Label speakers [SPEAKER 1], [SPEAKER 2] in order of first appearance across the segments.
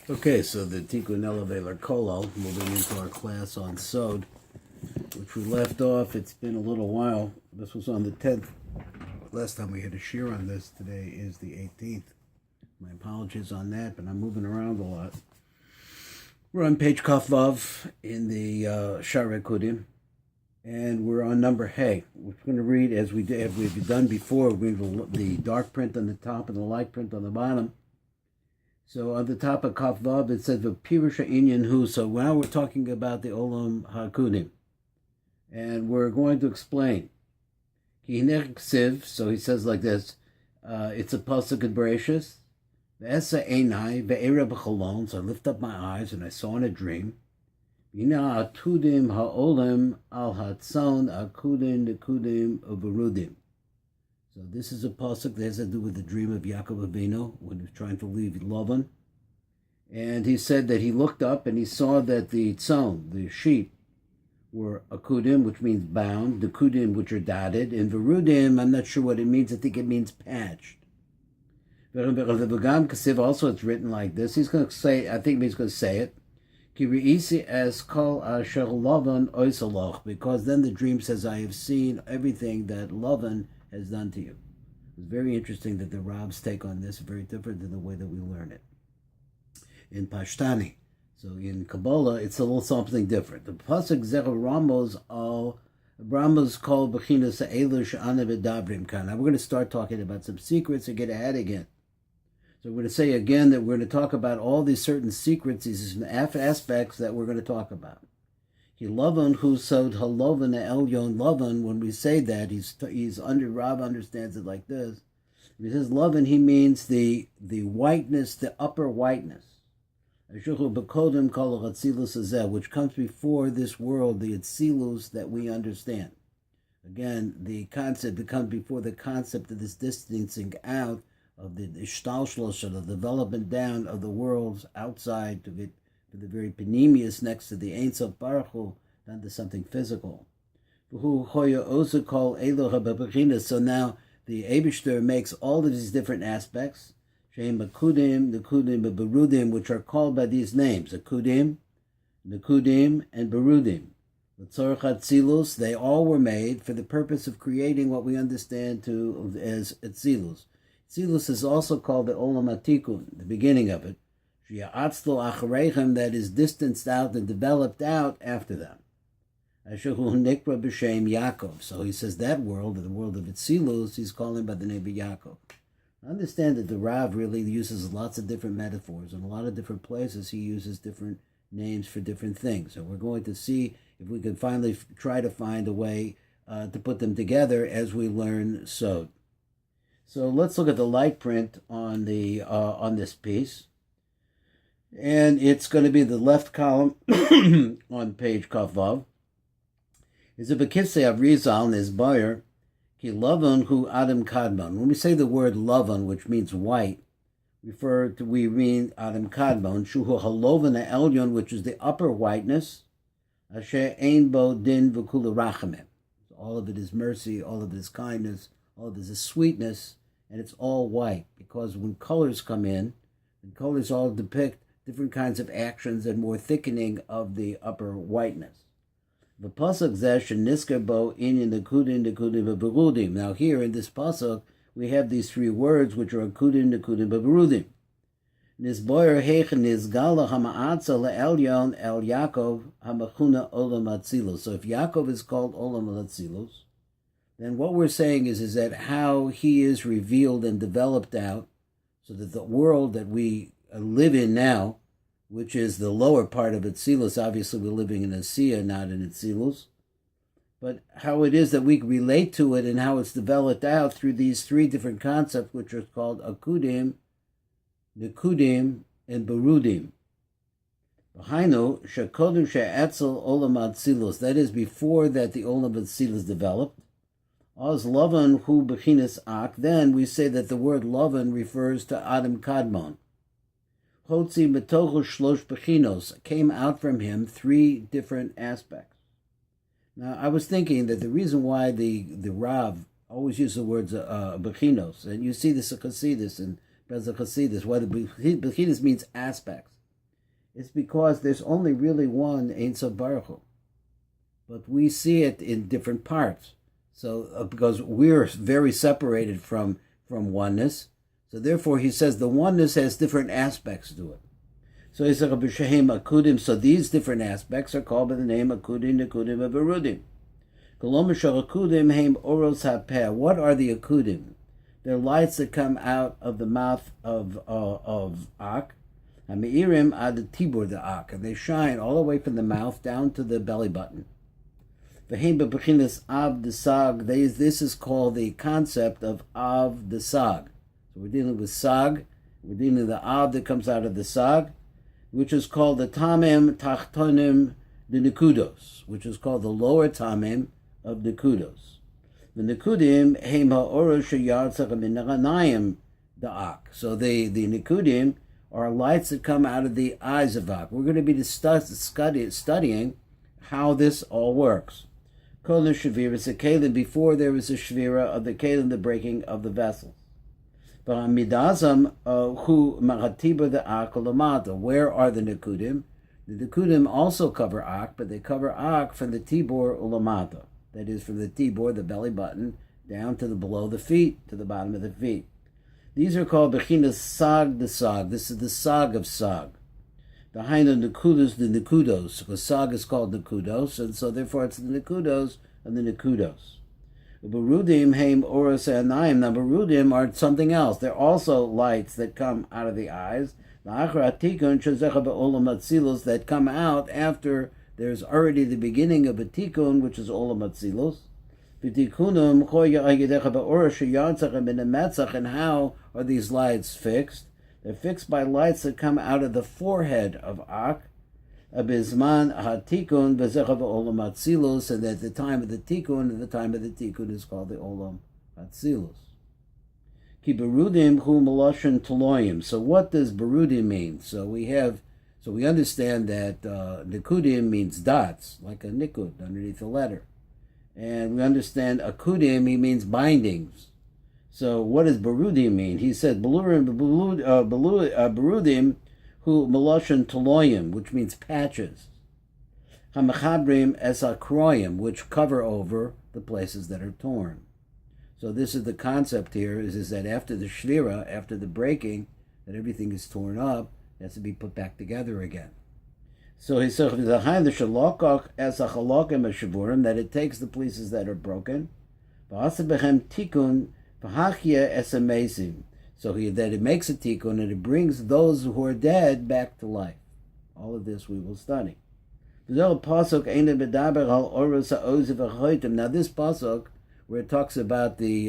[SPEAKER 1] Okay, so the Tikkun Elevator Kolo, moving into our class on SOD, which we left off. It's been a little while. This was on the 10th. Last time we had a shir on this. Today is the 18th. My apologies on that, but I'm moving around a lot. We're on page Kafvav in the Sha'arei Kudim, and we're on number Hey. We're going to read as we've done before. We read the dark print on the top and the light print on the bottom. So on the top of Kaf Vav, it says V'Pirusha Inyan Hu. So now we're talking about the Olam HaKudim, and we're going to explain. Ki hinech ksiv. So he says like this. It's a pasuk in Bereshis. Ve'esa einai ve'era b'cholon. So I lift up my eyes and I saw in a dream. V'ina atudim ha'olam al hatzon akudim nekudim uberudim. So this is a pasuk that has to do with the dream of Yaakov Avinu when he was trying to leave Lavan. And he said that he looked up and he saw that the tzon, the sheep, were akudim, which means bound, the kudim, which are dotted, and verudim, I'm not sure what it means, I think it means patched. Also it's written like this. He's going to say, I think he's going to say it, as kol asher Lavan oisaloch, because then the dream says, I have seen everything that Lavan has done to you. It's very interesting that the Rav's take on this is very different than the way that we learn it in Pashtani. So in Kabbalah, it's a little something different. The pasuk Zera Ramos al Ramos called Bechinas Elu She'ana V'Dabrim Kan. Now we're going to start talking about some secrets and get ahead again. So we're going to say again that we're going to talk about all these certain secrets, these aspects that we're going to talk about. He Lavan who sod halovan elyon Lavan. When we say that, he's under Rav understands it like this. When he says Lavan, he means the whiteness, the upper whiteness, which comes before this world, the Atzilus that we understand. Again, the concept that comes before the concept of this distancing out of the ishtalshlos, of the development down of the worlds outside to get to the very panemius next to the Ein Sof Baruch Hu, down to something physical. So now the Eibishter makes all of these different aspects, Akudim, Nekudim, and Berudim, which are called by these names, Akudim, Nekudim, and Berudim. They all were made for the purpose of creating what we understand as Atzilus. Atzilus is also called the Olam HaTikun, the beginning of it, that is distanced out and developed out after them. So he says that world, the world of Atzilus, he's calling by the name of Yaakov. I understand that the Rav really uses lots of different metaphors. In a lot of different places, he uses different names for different things. So we're going to see if we can finally try to find a way to put them together as we learn Sod. So let's look at the light print on this piece. And it's going to be the left column on page Kavav. Is a Bekifsei of Rizal and his buyer, Ki Lavan hu Adam Kadmon. When we say the word Lavan, which means white, we mean Adam Kadmon, Shuhu Halovan Elyon, which is the upper whiteness, Asher Ein Bo Din V'Kula Rachamim. All of it is mercy, all of it is kindness, all of it is sweetness, and it's all white, because when colors come in, and colors all depict different kinds of actions and more thickening of the upper whiteness. The pasuk zesh nisker bo inyan nekudim berudim. Now here in this pasuk we have these three words which are akudim berudim. Nisboyer heich nisgala hamaatza leelyon el Yaakov hamachuna olam atzilus. So if Yaakov is called olam atzilus, then what we're saying is that how he is revealed and developed out, so that the world that we live in now, which is the lower part of Atzilus. Obviously, we're living in Asiya, not in Atzilus. But how it is that we relate to it and how it's developed out through these three different concepts, which are called Akudim, Nekudim, and Berudim. V'hainu, shekodim she'etzel olam Atzilus. That is, before that the olam Atzilus developed. Oz Lavan hu bechinas ak. Then we say that the word Lavan refers to Adam Kadmon. Hotzi metochu shlosh bechinos, came out from him three different aspects. Now, I was thinking that the reason why the Rav always uses the words bechinos, and you see this in Chassidus and Bezach Chassidus, why the bechinos means aspects. It's because there's only really one Ein Sof Baruch Hu. But we see it in different parts. So because we're very separated from oneness, so therefore he says the oneness has different aspects to it. So he says akudim. So these different aspects are called by the name akudim, nekudim, and berudim. Akudim heim oros hapeh. What are the akudim? They're lights that come out of the mouth of Ak. Hameirim ad tibur the Ak, and they shine all the way from the mouth down to the belly button. V'heim bebechinas av desag. This is called the concept of av desag. So we're dealing with sag. We're dealing with the av that comes out of the sag, which is called the tamim tachtonim the nekudos, which is called the lower tamim of nekudos. The nekudim heim ha'orosh sheyatzach min neranayim da'ak. So the nekudim are lights that come out of the eyes of Ak. We're going to be studying how this all works. Kol shavira is a kelim. Before there was a shavira of the kelim, the breaking of the vessels. But midazam hu maratiba the Ak olamata. Where are the nekudim? The nekudim also cover Ak, but they cover Ak from the tibor ulamata. That is, from the tibor, the belly button, down to the below the feet, to the bottom of the feet. These are called bechinas sag the sag. This is the sag of sag. The haina nekudos, the nekudos, because sag is called nekudos, and so therefore it's the nekudos and the nekudos. Berudim heim oros anayim. Now berudim are something else. They're also lights that come out of the eyes. That come out after there's already the beginning of a tikkun, which is olam atzilus. And how are these lights fixed? They're fixed by lights that come out of the forehead of Ak, abizman hatikun bezecha olam atzilus, and at the time of the tikkun, and the time of the tikkun is called the olam atzilus. Ki berudim hu meloshen taloyim. So what does berudim mean? So we understand that nikudim means dots, like a nikud underneath a letter. And we understand akudim, he means bindings. So what does berudim mean? He said berudim hu meloshen taloyim, which means patches. Hamachadrim es akroyim, which cover over the places that are torn. So this is the concept here, is that after the shvira, after the breaking, that everything is torn up, it has to be put back together again. So he said that it takes the pieces that are broken, so that it makes a tikkun and it brings those who are dead back to life. All of this we will study. Now this pasuk, where it talks about the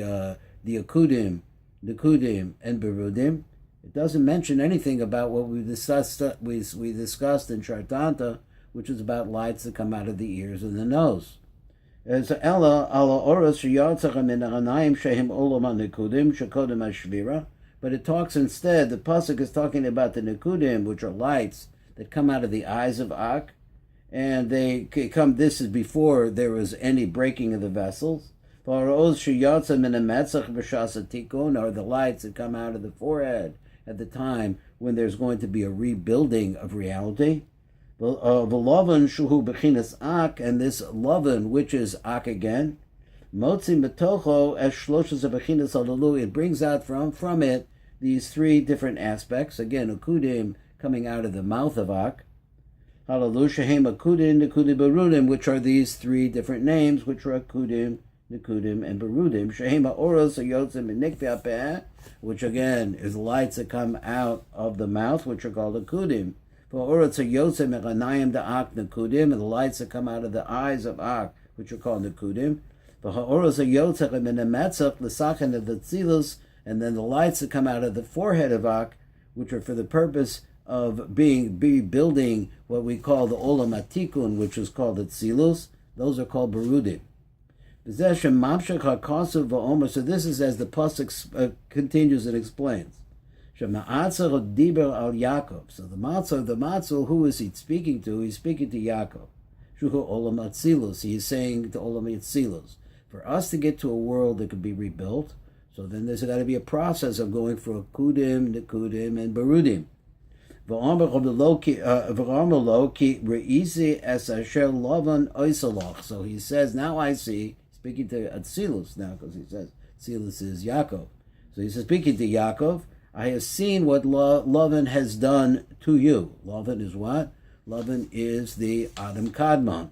[SPEAKER 1] akudim, nekudim, and berudim, it doesn't mention anything about what we discussed in Shartanta, which is about lights that come out of the ears and the nose. But it talks instead, the pasuk is talking about the nekudim, which are lights that come out of the eyes of Ak, and they come. This is before there was any breaking of the vessels. Or the lights that come out of the forehead at the time when there's going to be a rebuilding of reality. And this lovan, which is Ak again, it brings out from it these three different aspects. Again, akudim coming out of the mouth of Ak, which are these three different names, which are akudim, nekudim, and berudim. Shehema oros ayotzim minikveh, which again is lights that come out of the mouth, which are called akudim. For oros ayotzim meranayim da'ak nekudim, and the lights that come out of the eyes of Ak, which are called nekudim. For oros ayotzim minametzach l'sachen of the tzilus, and then the lights that come out of the forehead of Ak, which are for the purpose of building what we call the olam atikun, which is called the tzilus. Those are called berudim. So this is as the pasuk continues and explains. So the matzah, who is he speaking to? He's speaking to Yaakov. He is saying to Olam Atzilus, for us to get to a world that could be rebuilt, so then there's got to be a process of going for akudim, nekudim, and berudim. So he says, now I see, speaking to Atzilus now, because he says Atzilus is Yaakov. So he says, speaking to Yaakov, I have seen what Lavan has done to you. Lavan is what? Lavan is the Adam Kadmon.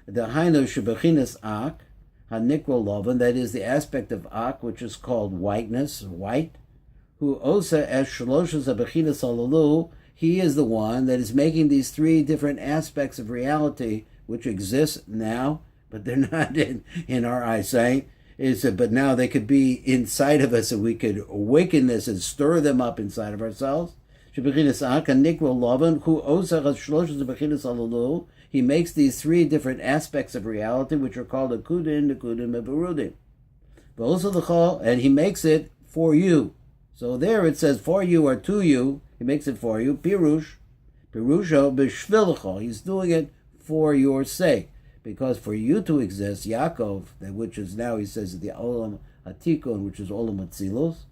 [SPEAKER 1] The Hainu Shebechinas Ak, Hanikro Lavan, that is the aspect of Ak, which is called whiteness, white. Who Osa as Shaloshas Abechinas Alalu, he is the one that is making these three different aspects of reality which exist now, but they're not in our eyesight. But now they could be inside of us, and we could awaken this and stir them up inside of ourselves. He makes these three different aspects of reality, which are called Akudim, Nekudim, and Berudim. And he makes it for you. So there it says for you or to you. He makes it for you. Pirusho b'shvilcho. He's doing it for your sake. Because for you to exist, Yaakov, which is now, he says, the Olam Hatikon, which is Olam Atzilos,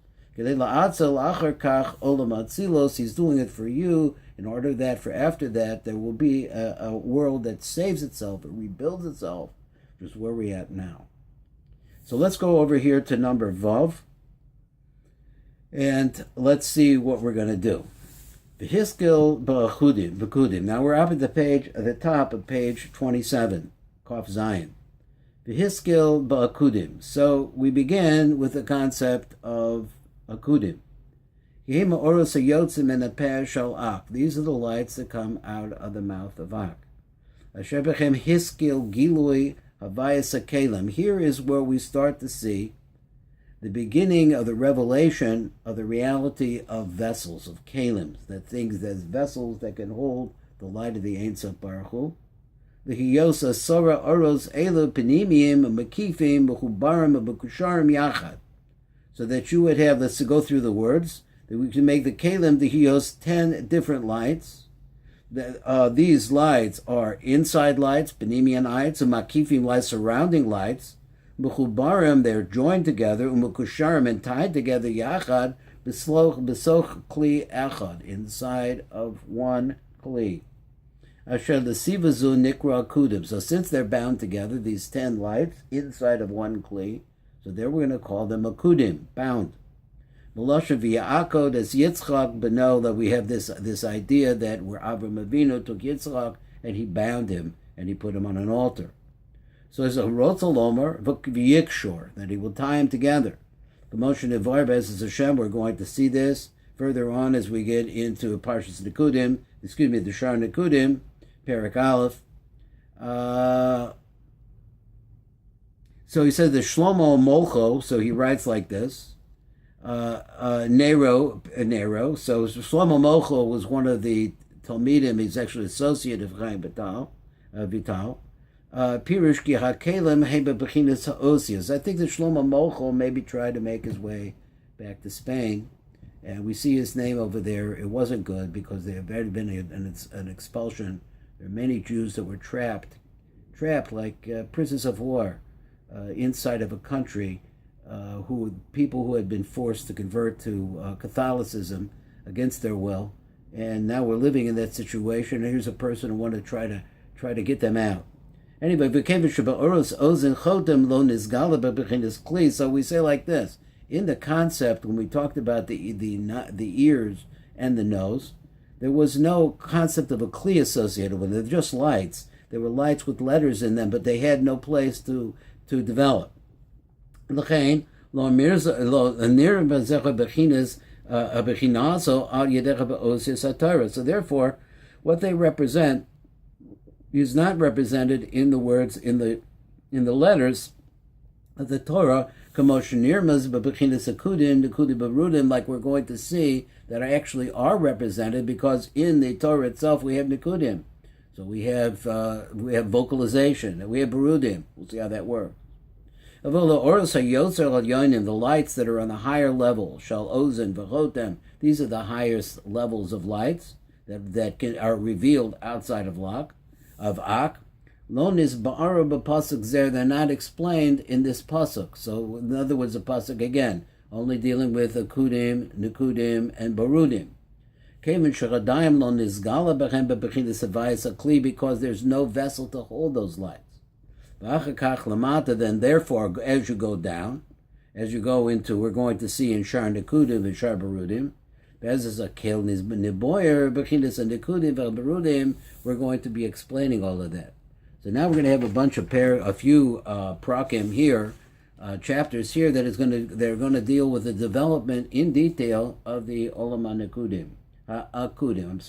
[SPEAKER 1] he's doing it for you in order that for after that there will be a world that saves itself, it rebuilds itself, which is where we're at now. So let's go over here to number Vav, and let's see what we're going to do. V'hiskil b'kudim. Now we're up at the top of page 27. Kaf Zayin. V'hiskil ba'akudim. So we begin with the concept of akudim. These are the lights that come out of the mouth of Ak. Here is where we start to see the beginning of the revelation of the reality of vessels, of kalims, that things as vessels that can hold the light of the Ein Sof Baruch Hu. The hiyosa sora oros elu penimim makifim b'chubarim b'kusharim yachad, so that you would have, let's go through the words, that we can make the kalim the hiyos 10 different lights. These lights are inside lights, penimian lights, and makifim lights, surrounding lights. B'chubarim, they're joined together, u'makusharim, and tied together yachad b'soch kli echad, inside of one kli. Asher l'sivazu nikra kudim. So since they're bound together, these 10 lights inside of one kli, so there we're going to call them a kudim, bound. Melosha v'ya'akod as Yitzchak beno, that we have this idea that where Avram Avinu took Yitzchak and he bound him and he put him on an altar. So there's a Rotzel Omer v'yikshor, that he will tie him together. Commotion of Varbez Hashem, we're going to see this further on as we get into Parshas Nekudim, the Shar Nekudim, Perak Aleph. So he said the Shlomo Molcho, so he writes like this. Nero. So Shlomo Molcho was one of the Talmidim, he's actually associate of Chaim Vital. Pirush ki hakelim heba bechinas ha'osias. I think that Shlomo Molcho maybe tried to make his way back to Spain, and we see his name over there. It wasn't good because there had been an expulsion. There are many Jews that were trapped like prisoners of war inside of a country, people who had been forced to convert to Catholicism against their will, and now we're living in that situation. And here's a person who wanted to try to get them out. Anyway, so we say like this. In the concept, when we talked about the ears and the nose, there was no concept of a kli associated with it. They're just lights. There were lights with letters in them, but they had no place to develop. So therefore, what they represent is not represented in the words in the letters of the Torah, like we're going to see, that actually are represented, because in the Torah itself we have Nekudim. So we have vocalization, and we have Berudim. We'll see how that works. The lights that are on the higher level, Shal Ozen V'chotem, these are the highest levels of lights that are revealed outside of Ak. Lon is ba'ara b'pasuk zer, they're not explained in this pasuk. So in other words, the pasuk again, only dealing with Akudim, Nekudim, and Barudim. because there's no vessel to hold those lights. Then therefore, as you go down, as you go into, we're going to see in Shar Nekudim and Shar Berudim, we're going to be explaining all of that. So now we're going to have a few prakim here, chapters here they're going to deal with the development in detail of the Olam HaNekudim, Akudim.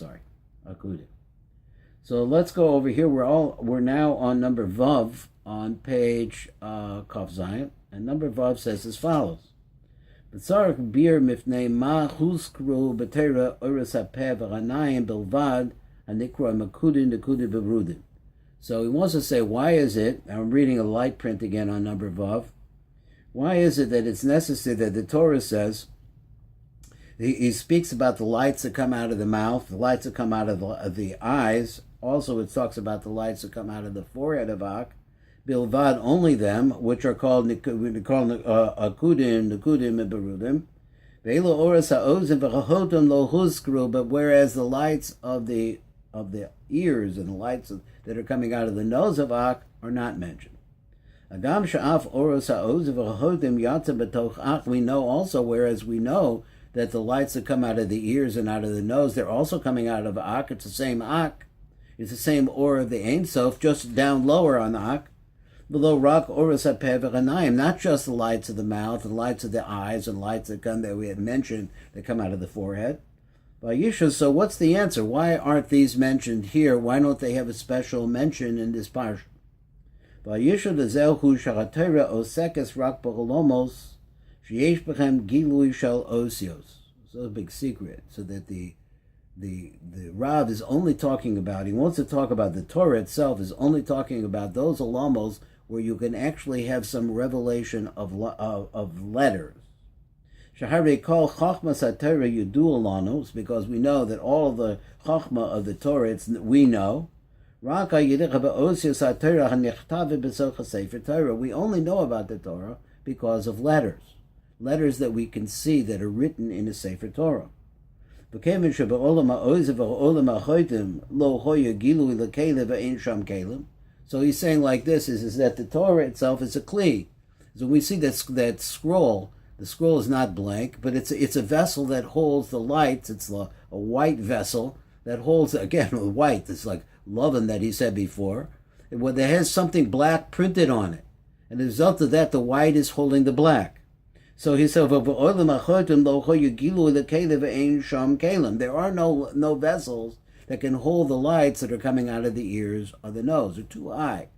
[SPEAKER 1] So let's go over here. We're now on number Vav on page Kaf Zayin, and number Vav says as follows: B'tzarich bir mifnei ma huskru b'teira oros hapeh v'ranayim bilvad hanikra makudin nekudim berudim. So he wants to say, why is it, I'm reading a light print again on number Vav, why is it that it's necessary that the Torah says, he speaks about the lights that come out of the mouth, the lights that come out of the eyes, also it talks about the lights that come out of the forehead of Ak, Bilvad, only them, which are called Akudim, Nekudim, and Berudim. Ve'elo oras ha'ozim v'chachotam lo huzkru, but whereas the lights of the ears and the lights that are coming out of the nose of Ak are not mentioned. Agam sha'af oras ha'ozim v'chachotam yatsa b'toch Ak, we know also, whereas we know that the lights that come out of the ears and out of the nose, they're also coming out of Ak, it's the same Ak, it's the same Or of the Ein Sof, just down lower on the Ak. Below Rak Oros HaPeh v'Ranayim, not just the lights of the mouth and lights of the eyes and lights that we had mentioned that come out of the forehead. Vayisha, so what's the answer? Why aren't these mentioned here? Why don't they have a special mention in this parsha? Vayisha dezelhu sharatera osekes rak b'cholomos sheyesh b'chem gilui shel osios. So a big secret, so that the Rav is only talking about, he wants to talk about the Torah itself, is only talking about those olamos where you can actually have some revelation of letters. Shahari kol chachmas haTorah yudu alanos, because we know that all of the chachma of the Torah, we know. Raka yidicha be'osios haTorah hanichtav b'soch haSefer Torah. We only know about the Torah because of letters that we can see that are written in the Sefer Torah. So he's saying like this, is that the Torah itself is a kli. So we see that scroll, the scroll is not blank, but it's a vessel that holds the lights. It's a white vessel that holds, again, white, it's like lovin that he said before, where there has something black printed on it. And as a result of that, the white is holding the black. So he said, there are no vessels that can hold the lights that are coming out of the ears or the nose. They're too high.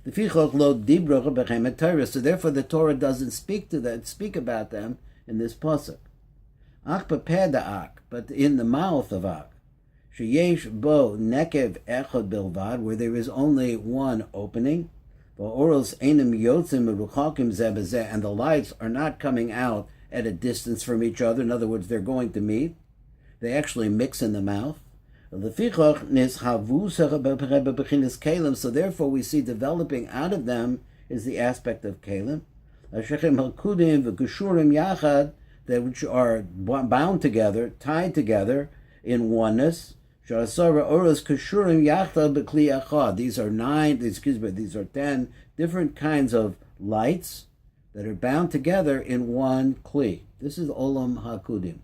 [SPEAKER 1] So therefore the Torah doesn't speak about them in this pasuk. But in the mouth of Ak, where there is only one opening, and the lights are not coming out at a distance from each other. In other words, they're going to meet. They actually mix in the mouth. So therefore we see developing out of them is the aspect of kalim, that which are bound together, tied together in oneness. These are 10 different kinds of lights that are bound together in one kli. This is Olam HaKudim.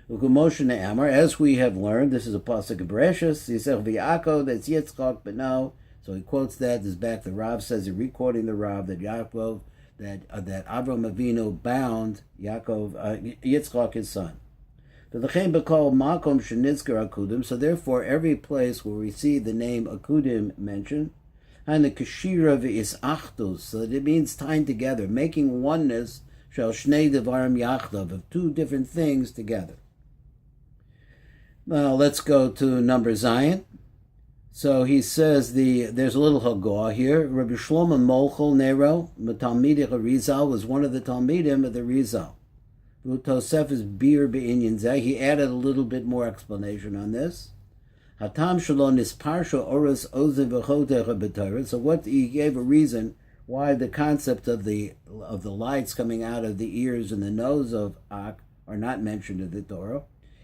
[SPEAKER 1] As we have learned, this is a pasuk of Bereshis. That's Yitzchak, but no. So he quotes that. This back the Rav says, he's recording the Rav that Yaakov, that Avram Avinu bound Yitzchak his son. So therefore, every place where we see the name Akudim mentioned, so that it means tying together, making oneness, of two different things together. Now let's go to number Zion. So he says there's a little hagah here. Rabbi Shlomo Molchel Nero, Talmidei Rizal, was one of the Talmidim of the Rizal. Tosef is bir be'inyan zeh. He added a little bit more explanation on this. Hatam shalon is parsha oros ozev v'chotecha b'Torah. So he gave a reason why the concept of the lights coming out of the ears and the nose of Ak are not mentioned in the Torah.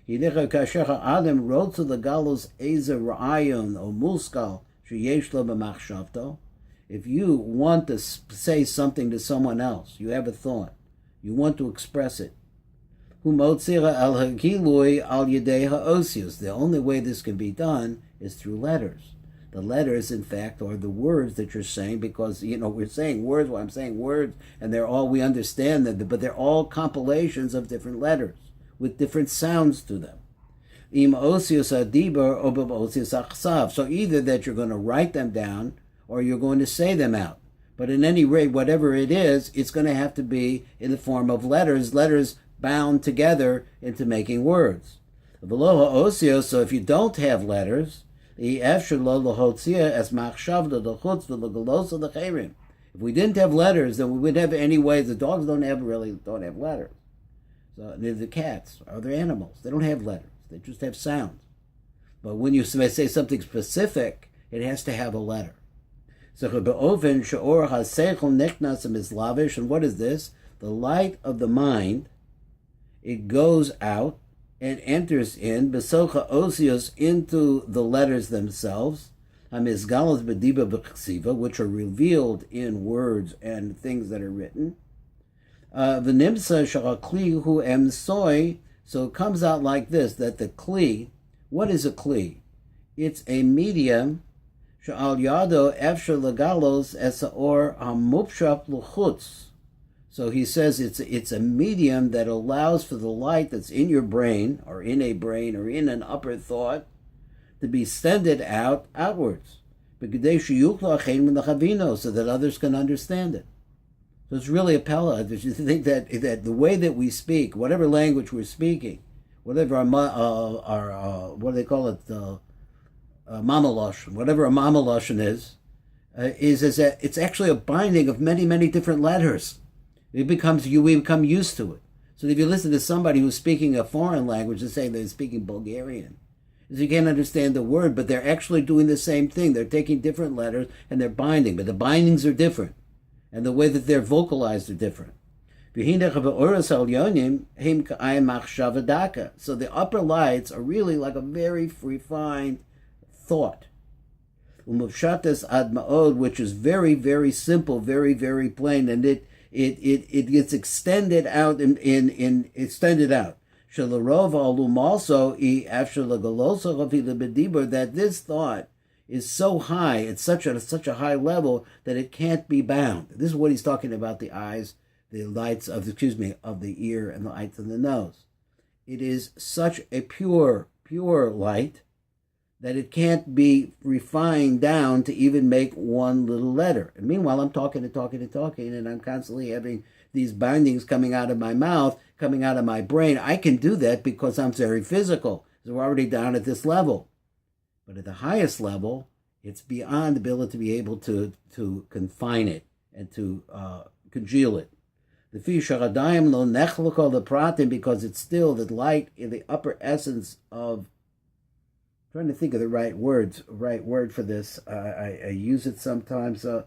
[SPEAKER 1] Adam wrote to the galus eze ra'ayon o muskal sheyesh lo b'machshavto. If you want to say something to someone else, you have a thought, you want to express it. Hu motzira al hagilui al yedei ha'osius. The only way this can be done is through letters. The letters, in fact, are the words that you're saying, because, we're saying words, I'm saying words, and we understand them, but they're all compilations of different letters with different sounds to them. Im osius adibar or osius achsav. So either that you're going to write them down or you're going to say them out. But in any rate, whatever it is, it's going to have to be in the form of letters bound together into making words. So if you don't have letters, if we didn't have letters, then we wouldn't have any way. The dogs don't have letters. So neither the cats, other animals, they don't have letters. They just have sounds. But when you say something specific, it has to have a letter. So and what is this? The light of the mind, it goes out and enters in besocha osios, into the letters themselves, hamizgalos b'diba b'chsiva, which are revealed in words and things that are written. V'nimsa shakli hu emsoi. So it comes out like this: that the kli, what is a kli? It's a medium she'al yado efshar legalos es or hamupshap luchutz. So he says it's a medium that allows for the light that's in your brain, or in a brain, or in an upper thought, to be extended outwards, so that others can understand it. So it's really a pella. You think that the way that we speak, whatever language we're speaking, whatever our what do they call it, mamalosh, whatever a mamaloshon is that it's actually a binding of many, many different letters. We become used to it. So if you listen to somebody who's speaking a foreign language and saying they're speaking Bulgarian, you can't understand the word, but they're actually doing the same thing. They're taking different letters and they're binding, but the bindings are different, and the way that they're vocalized are different. So the upper lights are really like a very refined thought, which is very, very simple, very, very plain, and it gets extended out in extended out. Also, that this thought is so high, it's such a high level that it can't be bound. This is what he's talking about: the eyes, the lights of the ear, and the lights of the nose. It is such a pure light that it can't be refined down to even make one little letter. And meanwhile, I'm talking, and I'm constantly having these bindings coming out of my mouth, coming out of my brain. I can do that because I'm very physical. So we're already down at this level. But at the highest level, it's beyond the ability to be able to confine it and to congeal it. The fisharadayim lo nechluko the pratim, because it's still the light in the upper essence of, trying to think of the right word for this. I use it sometimes, of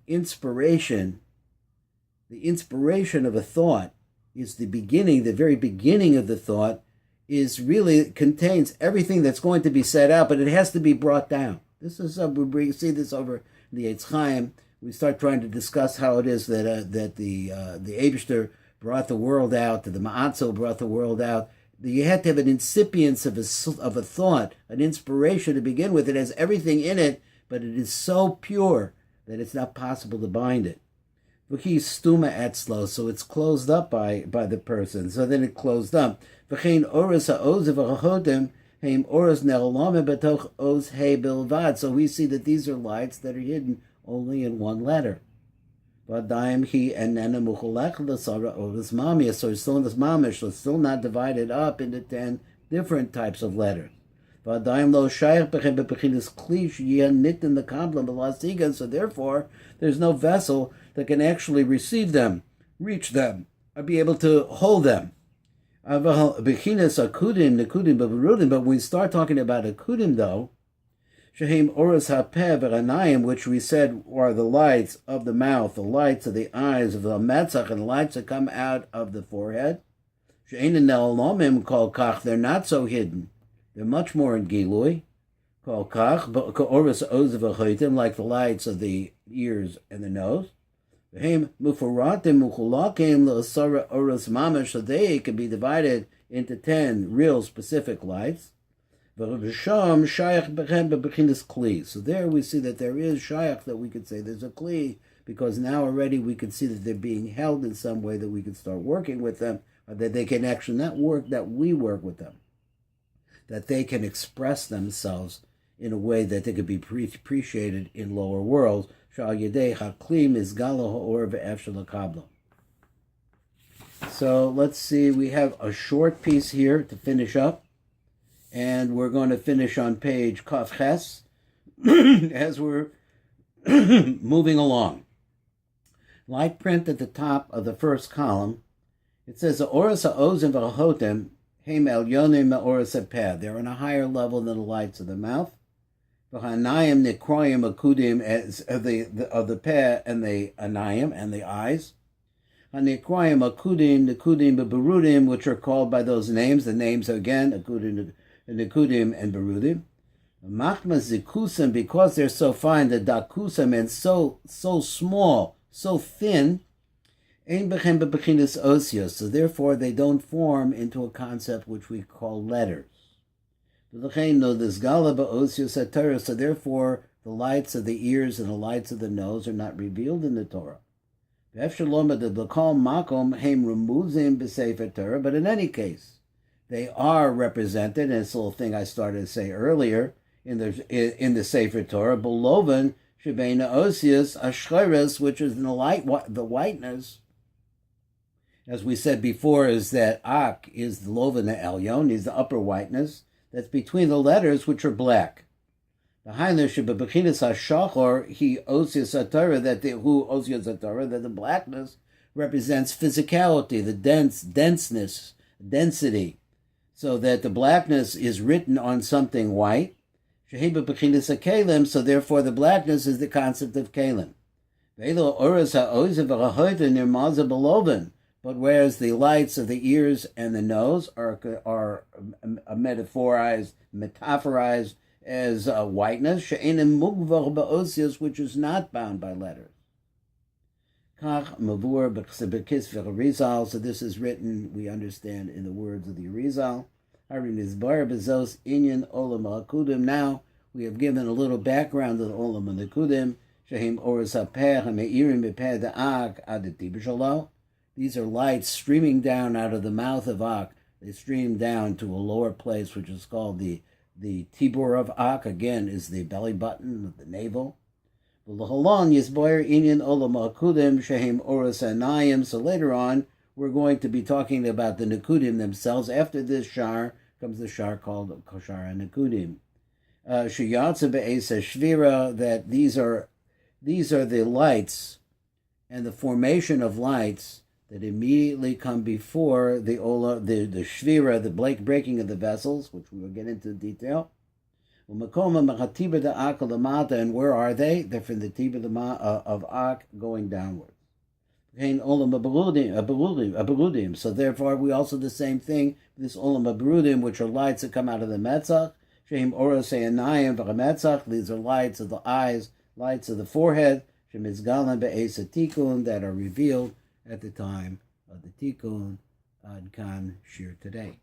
[SPEAKER 1] inspiration. The inspiration of a thought is the very beginning of the thought contains everything that's going to be said out, but it has to be brought down. This is we see this over the Tiv Hachaim. We start trying to discuss how it is that the Eibishter brought the world out, that the Ma'atzo brought the world out. You have to have an incipience of a thought, an inspiration to begin with. It has everything in it, but it is so pure that it's not possible to bind it. Stuma etzlo, so it's closed up by the person. So then it closed up. So we see that these are lights that are hidden only in one letter. So it's still in this mamish, so it's still not divided up into 10 different types of letters. So therefore, there's no vessel that can actually receive them, reach them, or be able to hold them. But when we start talking about akudim, though, Shehem oros hapeh v'ranayim, which we said are the lights of the mouth, the lights of the eyes, of the metzach, and the lights that come out of the forehead. She'ein ne'olamim kol kach, they're not so hidden. They're much more in Gilui. Kol kach, ka'oris ozav ha'chotim, like the lights of the ears and the nose. V'hem mufuratim muchulakim le'asara oros mamash, so they can be divided into 10 real specific lights. V'rabasham shayach bechem bebechinas kli. So there we see that there is shayach, that we could say there's a kli, because now already we can see that they're being held in some way, that we can start working with them, or that they can actually not work, that we work with them, that they can express themselves in a way that they could be appreciated in lower worlds. So let's see, we have a short piece here to finish up, and we're going to finish on page Kaf Ches as we're moving along. Light print at the top of the first column, it says, Oros ha'ozim v'hachotim heim elyonim me'oros ha'peh. They're on a higher level than the lights of the mouth. V'hanayim nekroyim akudim, as of the peh and the anayim and the eyes. Hanekroyim akudim nekudim beberudim, which are called by those names. The names are again akudim, nekudim, and berudim. Machmas zikusim, because they're so fine, the dakusam, and so small, so thin. Ein bechem bebechinas osios, so therefore they don't form into a concept which we call letters. So therefore the lights of the ears and the lights of the nose are not revealed in the Torah. But in any case, they are represented, and it's a little thing I started to say earlier, in the Sefer Torah, beloven shebeina osios ashcheres, which is in the whiteness. As we said before, is that Ak is the Loven Elyon, is the upper whiteness that's between the letters, which are black. The Hainish bebechinas hashachor he osios atara, that the blackness represents physicality, the density, so that the blackness is written on something white. Shehi bebechinas hakelim, so therefore the blackness is the concept of kelim. Ve'elo oros ha'oziv v'chachotim nirmaza beloven. But whereas the lights of the ears and the nose are metaphorized as whiteness, she'enim mugvar ba'osios, which is not bound by letters. Kach mavur b'kis v'Arizal. So this is written, we understand, in the words of the Arizal. Harin izbar bezos inyan olam ha'kudim. Now we have given a little background of the olam ha'kudim. Shehim oros ha'peh ha'meirim b'peh da'ak adeti b'shalo. These are lights streaming down out of the mouth of Ak. They stream down to a lower place, which is called the Tibur of Ak. Again, is the belly button of the navel. So later on, we're going to be talking about the Nekudim themselves. After this shar comes the shar called Koshara Nekudim. That these are the lights and the formation of lights that immediately come before the shvira, the breaking of the vessels, which we will get into detail. And where are they? They're from the tiba of Ak going downwards. So therefore, we also the same thing. This olam abrudim, which are lights that come out of the metzach. These are lights of the eyes, lights of the forehead. That are revealed at the time of the Tikkun Ad Kan Shir today.